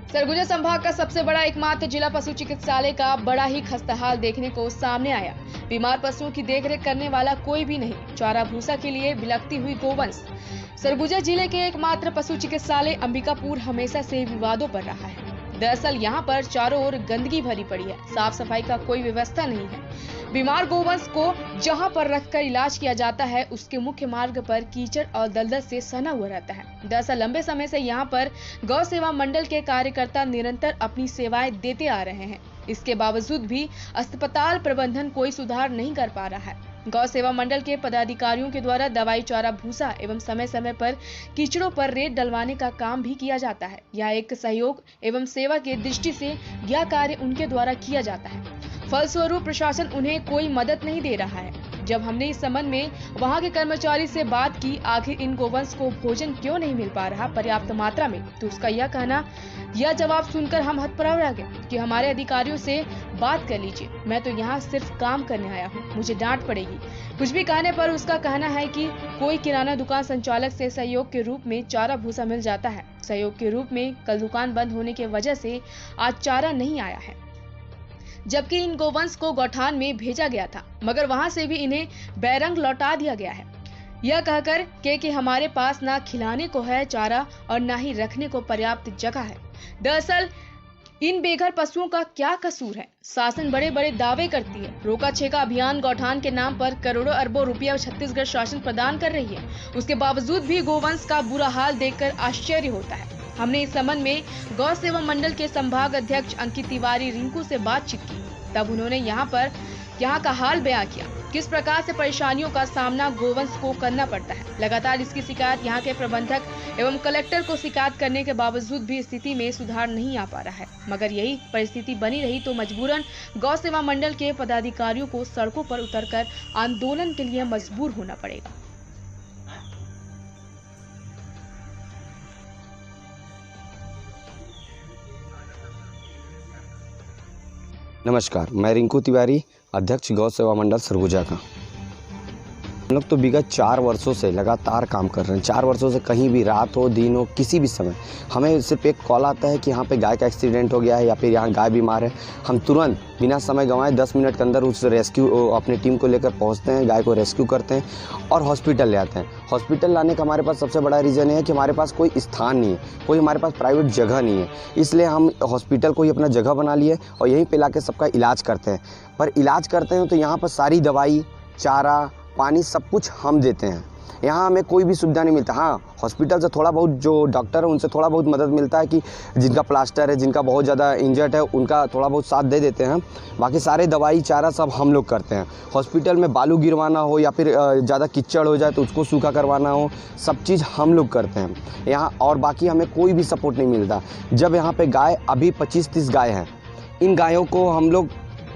सरगुजा संभाग का सबसे बड़ा एकमात्र जिला पशु चिकित्सालय का बड़ा ही खस्ताहाल देखने को सामने आया। बीमार पशुओं की देखरेख करने वाला कोई भी नहीं, चारा भूसा के लिए बिलखती हुई गोवंश। सरगुजा जिले के एकमात्र पशु चिकित्सालय अंबिकापुर हमेशा से विवादों पर रहा है। दरअसल यहाँ पर चारों ओर गंदगी भरी पड़ी है, साफ सफाई का कोई व्यवस्था नहीं है। बीमार गोवंश को जहाँ पर रखकर इलाज किया जाता है, उसके मुख्य मार्ग पर कीचड़ और दलदल से सना हुआ रहता है। दरअसल लंबे समय से यहाँ पर गौ सेवा मंडल के कार्यकर्ता निरंतर अपनी सेवाएं देते आ रहे हैं। इसके बावजूद भी अस्पताल प्रबंधन कोई सुधार नहीं कर पा रहा है। गौ सेवा मंडल के पदाधिकारियों के द्वारा दवाई, चारा, भूसा एवं समय समय पर कीचड़ों पर रेत डलवाने का काम भी किया जाता है। यह एक सहयोग एवं सेवा के दृष्टि से यह कार्य उनके द्वारा किया जाता है। फलस्वरूप प्रशासन उन्हें कोई मदद नहीं दे रहा है। जब हमने इस संबंध में वहां के कर्मचारी से बात की, आखिर इन गोवंश को भोजन क्यों नहीं मिल पा रहा पर्याप्त मात्रा में, तो उसका यह जवाब सुनकर हम हतप्रभ रह गए कि हमारे अधिकारियों से बात कर लीजिए, मैं तो यहाँ सिर्फ काम करने आया हूँ, मुझे डांट पड़ेगी। कुछ भी कहने पर उसका कहना है कि कोई किराना दुकान संचालक से सहयोग के रूप में चारा भूसा मिल जाता है। सहयोग के रूप में कल दुकान बंद होने की वजह से आज चारा नहीं आया है, जबकि इन गोवंश को गौठान में भेजा गया था, मगर वहां से भी इन्हें बैरंग लौटा दिया गया है, यह कहकर कि हमारे पास ना खिलाने को है चारा और ना ही रखने को पर्याप्त जगह है। दरअसल इन बेघर पशुओं का क्या कसूर है? शासन बड़े बड़े दावे करती है, रोका छेका अभियान गौठान के नाम पर करोड़ों अरबों रुपया छत्तीसगढ़ शासन प्रदान कर रही है, उसके बावजूद भी गोवंश का बुरा हाल देखकर आश्चर्य होता है। हमने इस संबंध में गौ सेवा मंडल के संभाग अध्यक्ष अंकित तिवारी रिंकू से बातचीत की, तब उन्होंने यहाँ का हाल बयां किया, किस प्रकार से परेशानियों का सामना गोवंश को करना पड़ता है। लगातार इसकी शिकायत यहाँ के प्रबंधक एवं कलेक्टर को शिकायत करने के बावजूद भी स्थिति में सुधार नहीं आ पा रहा है, मगर यही परिस्थिति बनी रही तो मजबूरन गौ सेवा मंडल के पदाधिकारियों को सड़कों पर उतरकर आंदोलन के लिए मजबूर होना पड़ेगा। नमस्कार, मैं रिंकू तिवारी, अध्यक्ष गौ सेवा मंडल सरगुजा का। हम लोग तो विगत 4 वर्षों से लगातार काम कर रहे हैं। 4 वर्षों से कहीं भी रात हो, दिन हो, किसी भी समय हमें सिर्फ एक कॉल आता है कि यहाँ पे गाय का एक्सीडेंट हो गया है या फिर यहाँ गाय बीमार है। हम तुरंत बिना समय गंवाए 10 मिनट के अंदर उस रेस्क्यू अपनी टीम को लेकर पहुँचते हैं, गाय को रेस्क्यू करते हैं और हॉस्पिटल ले आते हैं। हॉस्पिटल लाने का हमारे पास सबसे बड़ा रीज़न है कि हमारे पास कोई स्थान नहीं है, कोई हमारे पास प्राइवेट जगह नहीं है, इसलिए हम हॉस्पिटल को ही अपना जगह बना लिए और यहीं पे लाके सबका इलाज करते हैं। पर इलाज करते हैं तो यहाँ पर सारी दवाई, चारा, पानी सब कुछ हम देते हैं। यहाँ हमें कोई भी सुविधा नहीं मिलता। हाँ, हॉस्पिटल से थोड़ा बहुत जो डॉक्टर है उनसे थोड़ा बहुत मदद मिलता है कि जिनका प्लास्टर है, जिनका बहुत ज़्यादा इंजर्ड है, उनका थोड़ा बहुत साथ दे देते हैं। बाकी सारे दवाई, चारा सब हम लोग करते हैं। हॉस्पिटल में बालू गिरवाना हो या फिर ज़्यादा कीचड़ हो जाए तो उसको सूखा करवाना हो, सब चीज़ हम लोग करते हैं यहाँ। और बाकी हमें कोई भी सपोर्ट नहीं मिलता। जब यहाँ पर गाय अभी 25-30 गाय हैं, इन गायों को हम लोग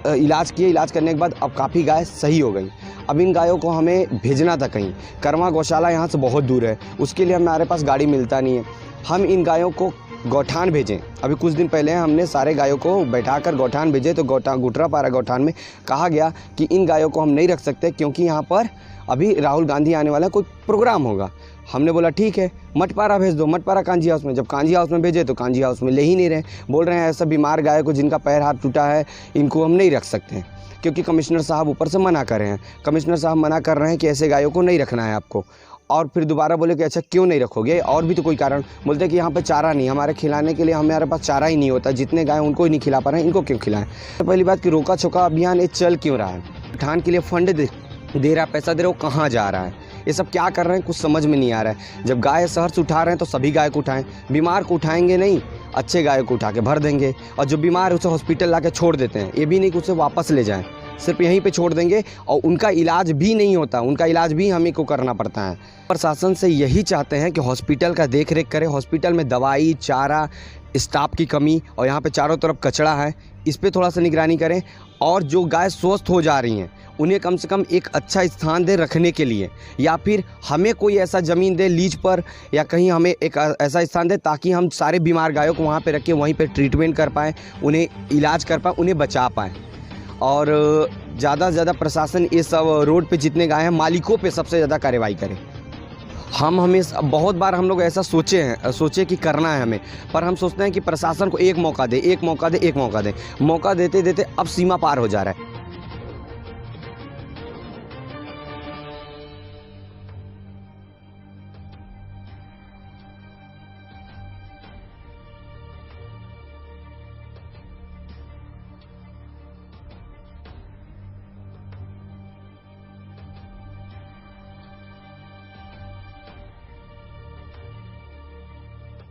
इलाज किए। इलाज करने के बाद अब काफ़ी गाय सही हो गई। अब इन गायों को हमें भेजना था कहीं, करवा गौशाला यहाँ से बहुत दूर है, उसके लिए हमारे पास गाड़ी मिलता नहीं है। हम इन गायों को गौठान भेजें। अभी कुछ दिन पहले हमने सारे गायों को बैठाकर गौठान भेजे तो गुटरापारा गौठान में कहा गया कि इन गायों को हम नहीं रख सकते क्योंकि यहाँ पर अभी राहुल गांधी आने वाला कोई प्रोग्राम होगा। हमने बोला ठीक है, मटपारा भेज दो, मटपारा कांजी हाउस में। जब कांजी हाउस में भेजे तो कांजी हाउस में ले ही नहीं रहे, बोल रहे हैं ऐसा बीमार गाय को जिनका पैर हाथ टूटा है इनको हम नहीं रख सकते क्योंकि कमिश्नर साहब ऊपर से मना कर रहे हैं। कमिश्नर साहब मना कर रहे हैं कि ऐसे गायों को नहीं रखना है आपको। और फिर दोबारा बोले कि अच्छा क्यों नहीं रखोगे, और भी तो कोई कारण। बोलते कि यहाँ पे चारा नहीं, हमारे खिलाने के लिए हमारे पास चारा ही नहीं होता, जितने गाय उनको ही नहीं खिला पा रहे हैं, इनको क्यों खिलाएं। तो पहली बात कि रोका छोका अभियान ये चल क्यों रहा है, गौठान के लिए फंड दे रहा, पैसा दे रहा, वो कहाँ जा रहा है, ये सब क्या कर रहे हैं, कुछ समझ में नहीं आ रहा है। जब गाय शहर से उठा रहे हैं तो सभी गाय को उठाएं, बीमार को उठाएंगे नहीं, अच्छे गाय को उठा के भर देंगे। और जो बीमार है उसे हॉस्पिटल ला के छोड़ देते हैं, ये भी नहीं कि उसे वापस ले जाएं, सिर्फ यहीं पे छोड़ देंगे और उनका इलाज भी नहीं होता, उनका इलाज भी हमें को करना पड़ता है। प्रशासन से यही चाहते हैं कि हॉस्पिटल का देख रेख करें, हॉस्पिटल में दवाई, चारा, स्टाफ की कमी और यहाँ पे चारों तरफ कचरा है, इस पर थोड़ा सा निगरानी करें। और जो गाय स्वस्थ हो जा रही हैं उन्हें कम से कम एक अच्छा स्थान दे रखने के लिए, या फिर हमें कोई ऐसा ज़मीन दे लीज पर या कहीं हमें एक ऐसा स्थान दे ताकि हम सारे बीमार गायों को वहाँ पे रख के वहीं पे ट्रीटमेंट कर पाएँ, उन्हें इलाज कर पाएँ, उन्हें बचा पाएँ। और ज़्यादा से ज़्यादा प्रशासन ये सब रोड पे जितने गाय हैं मालिकों पे सबसे ज़्यादा कार्रवाई करे। हम हमेशा बहुत बार हम लोग ऐसा सोचे कि करना है हमें, पर हम सोचते हैं कि प्रशासन को एक मौका दे, एक मौका दे, एक मौका दे, मौका देते देते अब सीमा पार हो जा रहा है।